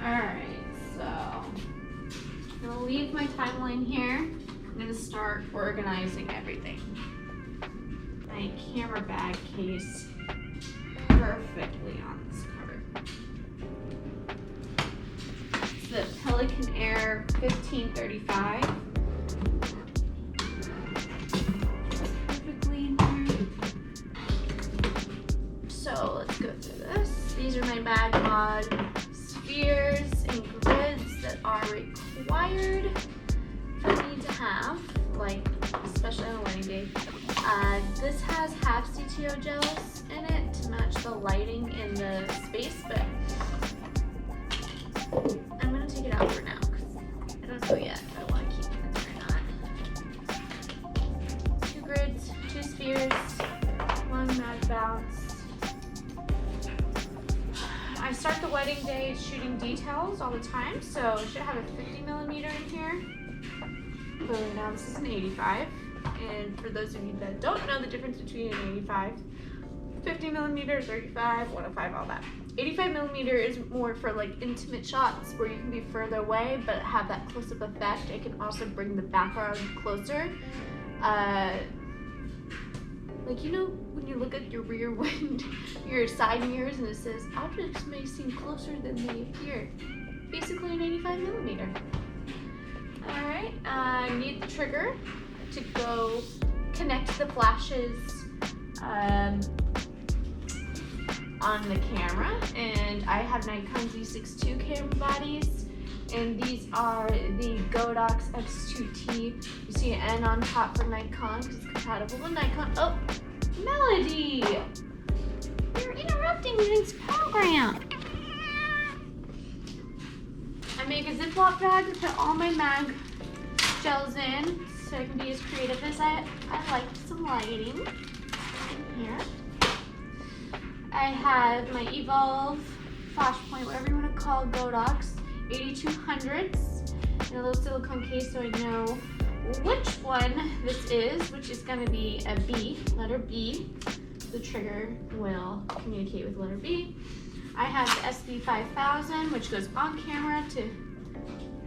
Alright, so I'm gonna leave my timeline here. I'm gonna start organizing everything. My camera bag case perfectly on this cover. It's the Pelican Air 1535. Perfectly in here. So let's go through this. These are my mag mod spheres and grids that are required for me to have, like especially on a wedding day. This has half CTO gels in it to match the lighting in the space, but I'm gonna take it out for now because I don't know yet if I want to keep it or not. 2 grids, 2 spheres, 1 mag bounce. I start the wedding day shooting details all the time, so I should have a 50mm in here. But now this is an 85, and for those of you that don't know the difference between an 85, 50mm, 35, 105, all that. 85mm is more for like intimate shots where you can be further away but have that close-up effect. It can also bring the background closer. Like, you know, when you look at your rear wind, your side mirrors, and it says, objects may seem closer than they appear. Basically an 85mm. Alright, I need the trigger to go connect the flashes on the camera. And I have Nikon Z6 II camera bodies. And these are the Godox X2T. You see an N on top for Nikon because it's compatible with Nikon. Oh, Melody! You're interrupting this program. I make a Ziploc bag to put all my mag gels in so I can be as creative as I like some lighting in here. I have my Evolve flashpoint, whatever you want to call Godox. 8200s in a little silicone case so I know which one this is, which is going to be a B, letter B. The trigger will communicate with letter B. I have the SB5000, which goes on camera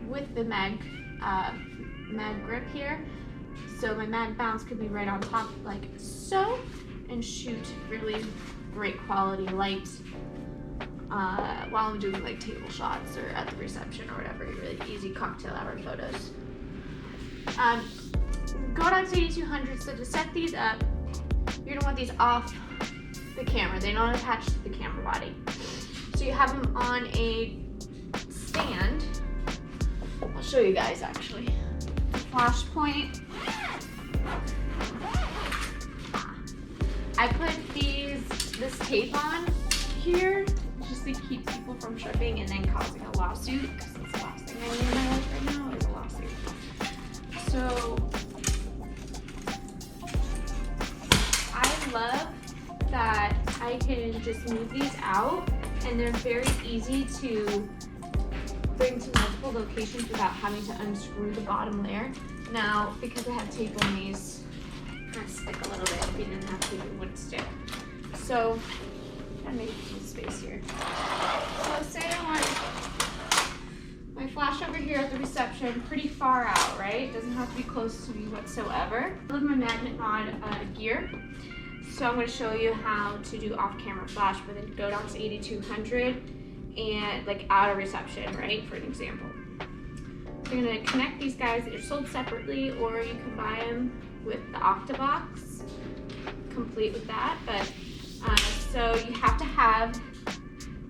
with the mag grip here. So my mag bounce could be right on top like so and shoot really great quality light while I'm doing like table shots or at the reception or whatever, really easy cocktail hour photos. Godox 8200, so to set these up, you're gonna want these off the camera. They don't attach to the camera body. So you have them on a stand. I'll show you guys actually. Flashpoint. I put this tape on here just to keep people from tripping and then causing a lawsuit, because that's the last thing I need in my life right now is a lawsuit. So I love that I can just move these out and they're very easy to bring to multiple locations without having to unscrew the bottom layer. Now, because I have tape on these, it's gonna stick a little bit. If you didn't have tape, it wouldn't stick. So gotta make some space here. So say I want my flash over here at the reception, pretty far out, right? Doesn't have to be close to me whatsoever. I love my magnet mod gear. So I'm going to show you how to do off-camera flash with a Godox 8200 and like out of reception, right? For an example. So you're going to connect these guys that are sold separately, or you can buy them with the Octabox, complete with that. But so you have to have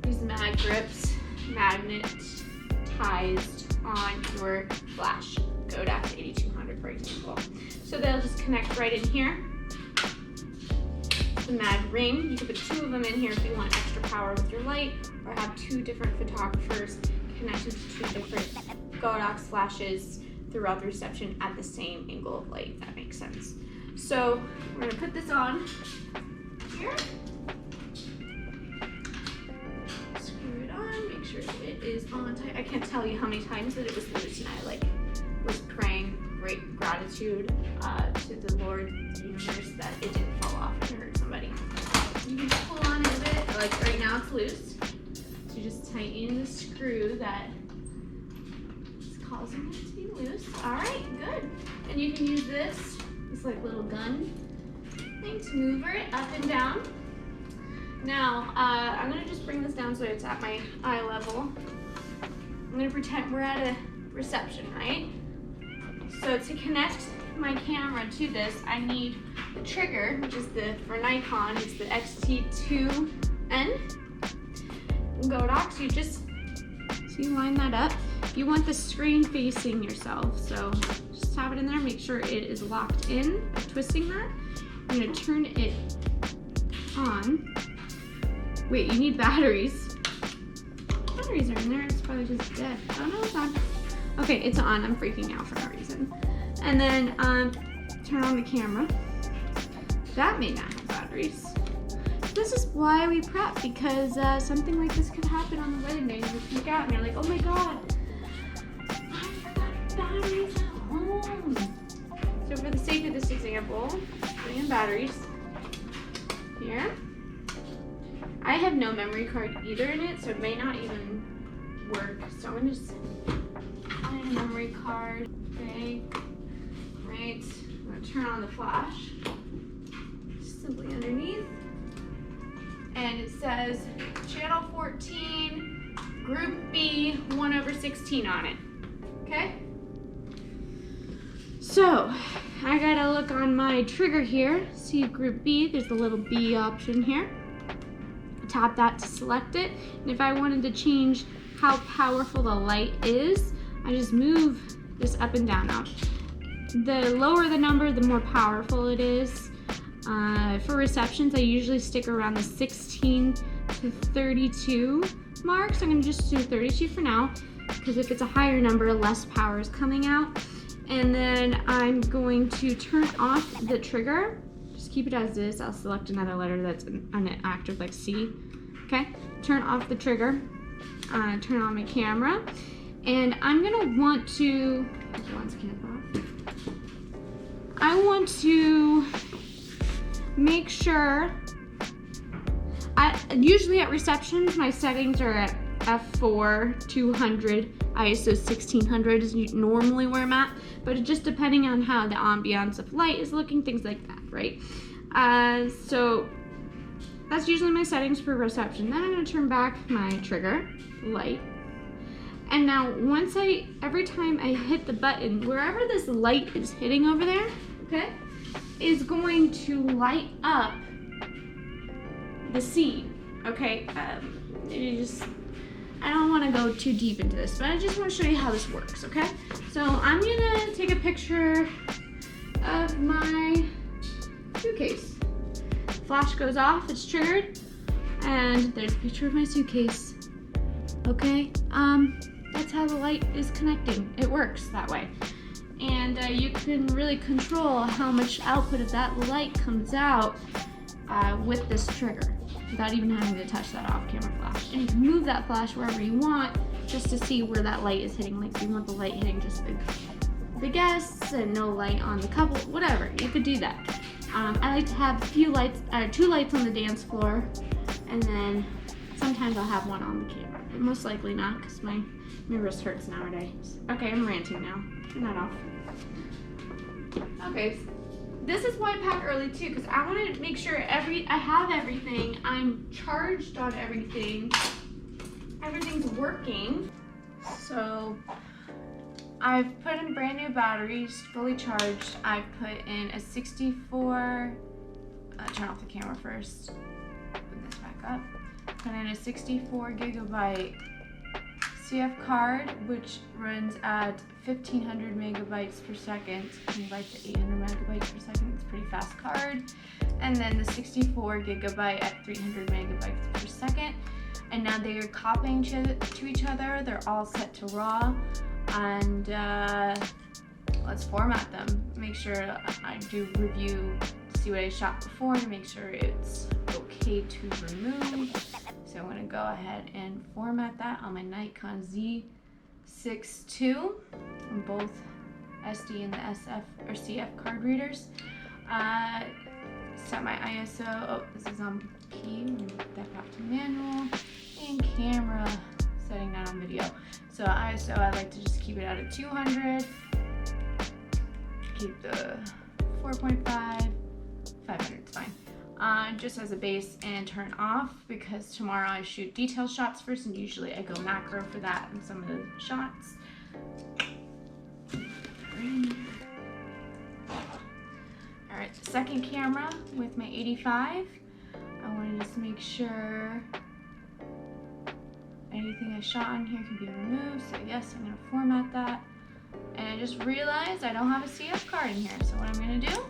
these mag grips magnetized on your flash, Godox 8200 for example. So they'll just connect right in here. The mag ring, you can put 2 of them in here if you want extra power with your light, or have 2 different photographers connected to 2 different Godox flashes throughout the reception at the same angle of light, if that makes sense. So we're going to put this on here. Screw it on, make sure it is on tight. I can't tell you how many times that it was loose, and I was praying great gratitude to the Lord, the universe, that it didn't fall off and hurt somebody. You can pull on it a bit, like right now it's loose. So you just tighten the screw that is causing it to be loose. All right, good. And you can use this like little gun thing to move it up and down. Now, I'm gonna just bring this down so it's at my eye level. I'm gonna pretend we're at a reception, right? So to connect my camera to this, I need the trigger, which is for Nikon, it's the XT2N Godox. You line that up. You want the screen facing yourself, so just have it in there, make sure it is locked in, twisting that. I'm gonna turn it on. Wait, you need batteries. Batteries are in there, it's probably just dead. Oh no, it's on. Okay, it's on, I'm freaking out for no reason. And then turn on the camera. That may not have batteries. This is why we prep, because something like this could happen on the wedding day. You freak out and you're like, oh my god, I forgot batteries at home. So for the sake of this example, putting in batteries here. I have no memory card either in it, so it may not even work. So I'm gonna just find a memory card. Okay, right. I'm gonna turn on the flash. Simply underneath. And it says channel 14, group B, 1/16 on it. Okay? So, I gotta look on my trigger here, see group B, there's the little B option here. Tap that to select it. And if I wanted to change how powerful the light is, I just move this up and down. Now, the lower the number, the more powerful it is. For receptions, I usually stick around the 16 to 32 mark. So I'm gonna just do 32 for now, because if it's a higher number, less power is coming out. And then I'm going to turn off the trigger. Just keep it as is. I'll select another letter that's an active, like C. Okay, turn off the trigger. Turn on my camera. And I'm gonna want to, I want to make sure, usually at receptions, my settings are at f4, 200, ISO 1600 is normally where I'm at, but just depending on how the ambiance of light is looking, things like that, right? So that's usually my settings for reception. Then I'm gonna turn back my trigger, light. And now every time I hit the button, wherever this light is hitting over there, okay, is going to light up the scene, okay? I don't want to go too deep into this, but I just want to show you how this works, okay? So I'm gonna take a picture of my suitcase. Flash goes off, it's triggered, and there's a picture of my suitcase, okay? That's how the light is connecting. It works that way. And you can really control how much output of that light comes out with this trigger without even having to touch that off-camera flash. And you can move that flash wherever you want just to see where that light is hitting. Like if you want the light hitting just the guests and no light on the couple, whatever, you could do that. I like to have two lights on the dance floor, and then sometimes I'll have one on the camera. But most likely not, because my wrist hurts nowadays. Okay, I'm ranting now. Turn that off. Okay, this is why I pack early too, because I want to make sure I have everything, I'm charged on everything, everything's working. So I've put in brand new batteries, fully charged. I've put in a 64, turn off the camera first, put this back up. Put in a 64 gigabyte CF card, which runs at 1500 megabytes per second, convert to 800 megabytes per second. It's a pretty fast card. And then the 64 gigabyte at 300 megabytes per second. And now they are copying to each other. They're all set to RAW. And let's format them. Make sure I do review, see what I shot before to make sure it's okay to remove. So I'm gonna go ahead and format that on my Nikon Z6 II on both SD and the SF or CF card readers. Set my ISO, this is on P, that back to manual, and second camera setting that on video. So ISO, I like to just keep it at a 200. Keep the 4.5, 500 is fine. Just as a base, and turn off because tomorrow I shoot detail shots first, and usually I go macro for that in some of the shots. All right, second camera with my 85. I want to just make sure anything I shot on here can be removed. So yes, I'm going to format that. And I just realized I don't have a CF card in here. So what I'm going to do,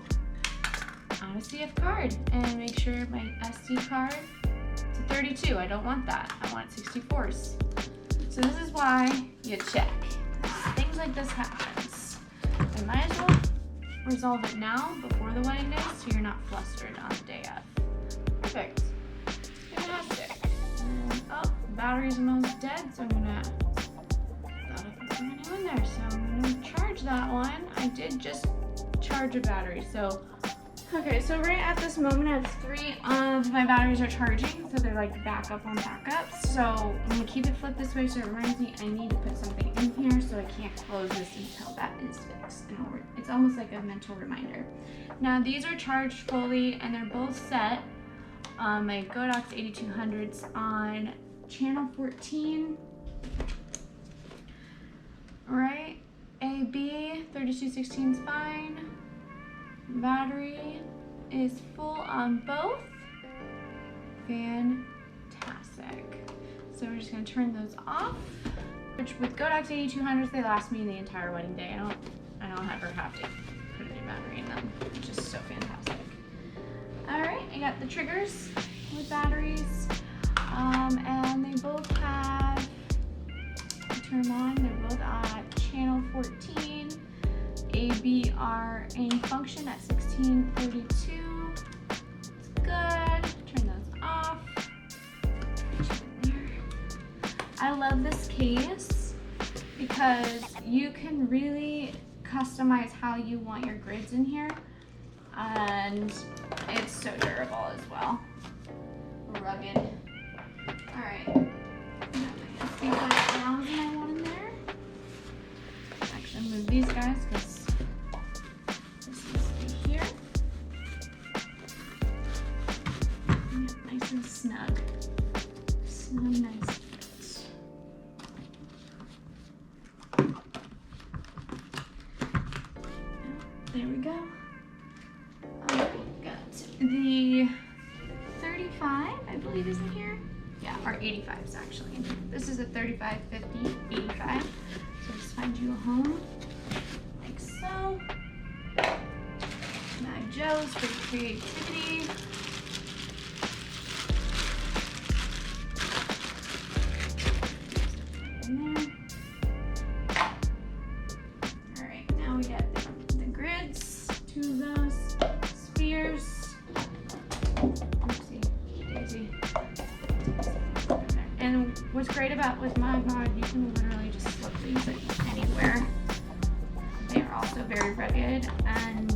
add a CF card and make sure my SD card is a 32. I don't want that. I want 64s. So this is why you check. Things like this happens. I might as well resolve it now before the wedding day so you're not flustered on the day of. Perfect. Fantastic. And, oh, the battery's almost dead, so I'm gonna thought I put something new in there. So I'm gonna charge that one. I did just charge a battery, so okay, so right at this moment I have 3 of my batteries are charging, so they're like backup on backup. So I'm gonna keep it flipped this way so it reminds me I need to put something in here, so I can't close this until that is fixed. And it's almost like a mental reminder. Now these are charged fully and they're both set. My Godox 8200s on channel 14. Right, AB 3216 is fine. Battery is full on both. Fantastic. So we're just gonna turn those off. Which with Godox 8200s, they last me the entire wedding day. I don't ever have to put a new battery in them, which is so fantastic. All right, I got the triggers with batteries, and they both have, turn them on, they're both at channel 14. ABR in function at 1632. It's good. Turn those off. I love this case because you can really customize how you want your grids in here, and it's so durable as well. Rugged. All right. Let's see what rounds I want in there. Actually, move these guys because this is here. Yeah, nice and snug. Snug, nice fit. There we go. Got the 35, I believe, is in here. Yeah, our 85s actually. This is a 35, 50, 85. So just find you a home, like so. Mag Joe's for creativity. In there. All right, now we got the grids, 2 of those, spheres. Oopsie, daisy. And what's great about with Mod, you can literally just slip these anywhere. They are also very rugged and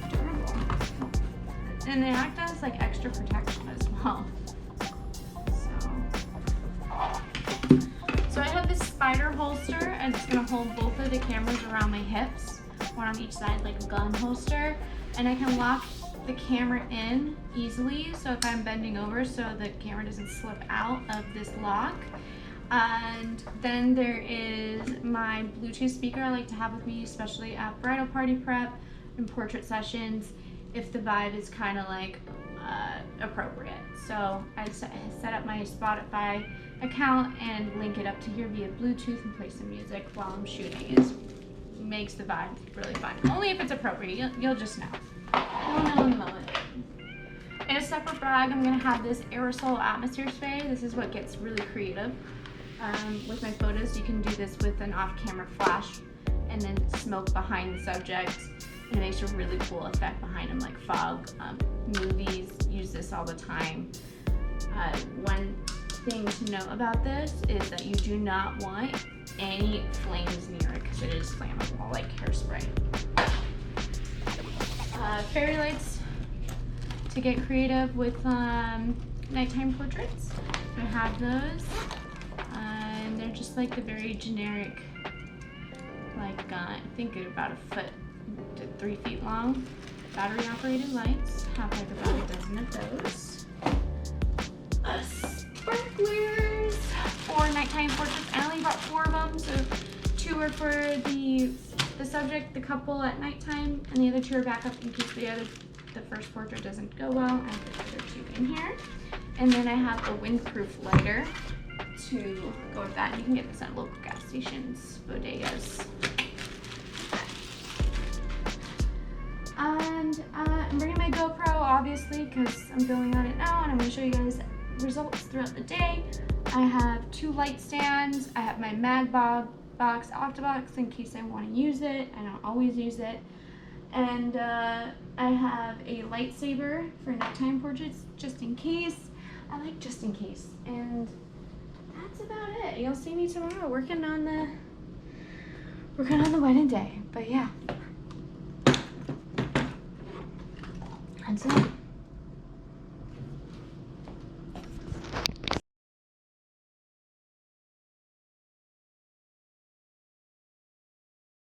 durable. And they act as like extra protection as well. So I have this spider holster, and it's gonna hold both of the cameras around my hips, one on each side like a gun holster, and I can lock the camera in easily, so if I'm bending over so the camera doesn't slip out of this lock. And then there is my Bluetooth speaker I like to have with me, especially at bridal party prep and portrait sessions, if the vibe is kind of like appropriate. So I set up my Spotify account and link it up to here via Bluetooth and play some music while I'm shooting. It makes the vibe really fun. Only if it's appropriate, you'll just know. You'll know in the moment. In a separate bag, I'm gonna have this aerosol atmosphere spray. This is what gets really creative. With my photos, you can do this with an off-camera flash and then smoke behind the subject, and it makes a really cool effect behind them, like fog. Movies use this all the time. One thing to know about this is that you do not want any flames near it because it is flammable, like hairspray. Fairy lights to get creative with nighttime portraits. So I have those, and they're just like the very generic, like I think about a foot to 3 feet long, battery operated lights. Have like about a dozen of those. Sparklers for nighttime portraits. I only bought 4 of them, so 2 are for the subject, the couple at nighttime, and the other 2 are back up in case the first portrait doesn't go well. I have the other 2 in here. And then I have a windproof lighter to go with that. And you can get this at local gas stations, bodegas. And I'm bringing my GoPro, obviously, because I'm filming on it now, and I'm going to show you guys results throughout the day. I have 2 light stands. I have my mag box, Octabox, in case I want to use it. I don't always use it. And I have a lightsaber for nighttime portraits, just in case. I like just in case. And that's about it. You'll see me tomorrow working on the wedding day. But yeah, that's it.